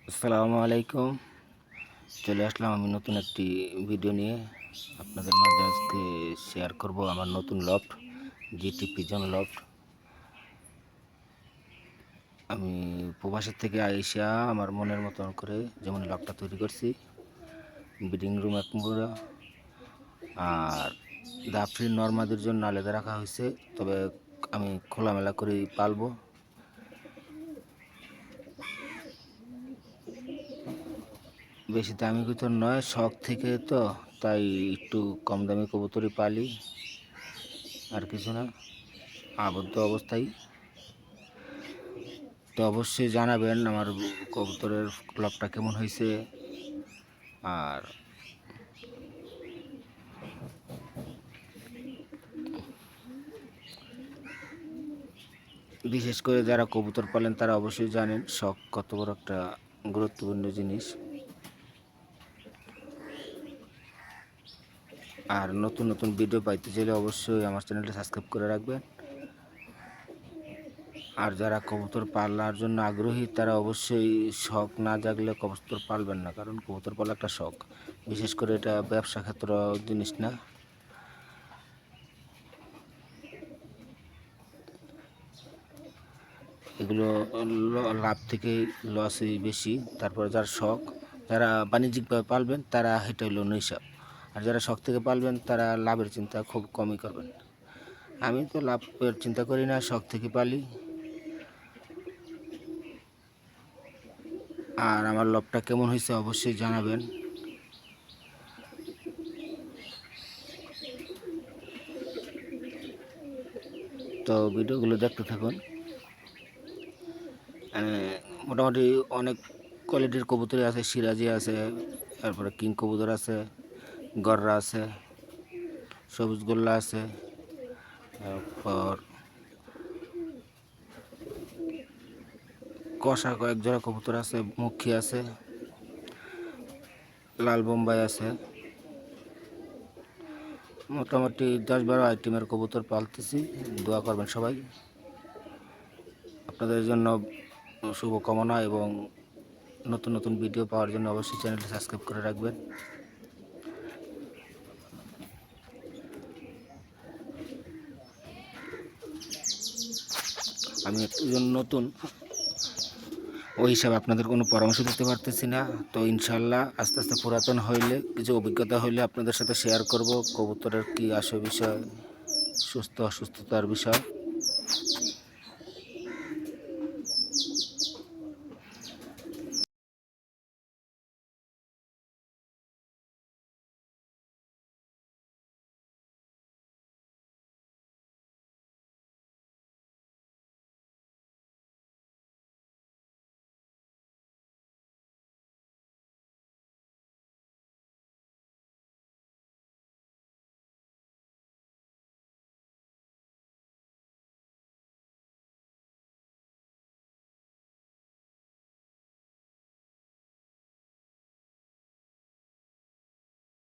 আসসালামু আলাইকুম। চলে আসলাম আমি নতুন একটি ভিডিও নিয়ে আপনাদের মাঝে আজকে শেয়ার করব আমার নতুন লফট জিটি পিজন লফট। আমি প্রবাসের থেকে আইসা আমার মনের মতন করে যেমন লফটটা তৈরি করছি, ব্রিডিং রুম এক পুরো, আর দাফরি নর্মাদের জন্য আলাদা রাখা হয়েছে। তবে আমি খোলামেলা করেই পালবো। বেশি দামি কবুতর নয়, শখ থেকে তো, তাই একটু কম দামি কবুতরই পালি, আর কিছু না। আবদ্ধ অবস্থায় তো অবশ্যই জানাবেন আমার কবুতরের ক্লাবটা কেমন হয়েছে। আর বিশেষ করে যারা কবুতর পালেন তারা অবশ্যই জানেন শখ কত বড় একটা গুরুত্বপূর্ণ জিনিস। আর নতুন নতুন ভিডিও পাইতে চাইলে অবশ্যই আমার চ্যানেলটা সাবস্ক্রাইব করে রাখবেন। আর যারা কবুতর পালার জন্য আগ্রহী তারা অবশ্যই শখ না জাগলে কবুতর পালবেন না, কারণ কবুতর পালা একটা শখ। বিশেষ করে এটা ব্যবসা ক্ষেত্র জিনিস না। এগুলো লাভ থেকে লসই বেশি। তারপরে যার শখ, যারা বাণিজ্যিকভাবে পালবেন তারা এটা হলো নৈশাব, আর যারা শখ থেকে পালবেন তারা লাভের চিন্তা খুব কমই করবেন। আমি তো লাভের চিন্তা করি না, শখ থেকে পালি। আর আমার লবটা কেমন হয়েছে অবশ্যই জানাবেন। তো ভিডিওগুলো দেখতে থাকুন। মোটামুটি অনেক কোয়ালিটির কবুতরই আছে, সিরাজি আছে, তারপরে কিং কবুতর আছে, গররা আছে, সবুজ গোল্লা আছে, তারপর কষা কয়েক জোড়া কবুতর আছে, মুখী আছে, লাল বোম্বাই আছে। মোটামুটি 10-12 আইটেমের কবুতর পালতেছি। দোয়া করবেন সবাই। আপনাদের জন্য শুভকামনা, এবং নতুন নতুন ভিডিও পাওয়ার জন্য অবশ্যই চ্যানেলটি সাবস্ক্রাইব করে রাখবেন। আমি একজন নতুন, ওই হিসাবে আপনাদের কোনো পরামর্শ দিতে পারতেছি না। তো ইনশাল্লাহ আস্তে আস্তে পুরাতন হইলে, কিছু অভিজ্ঞতা হইলে আপনাদের সাথে শেয়ার করব কবুতরের কী আসে বিষয়, সুস্থ অসুস্থতার বিষয়।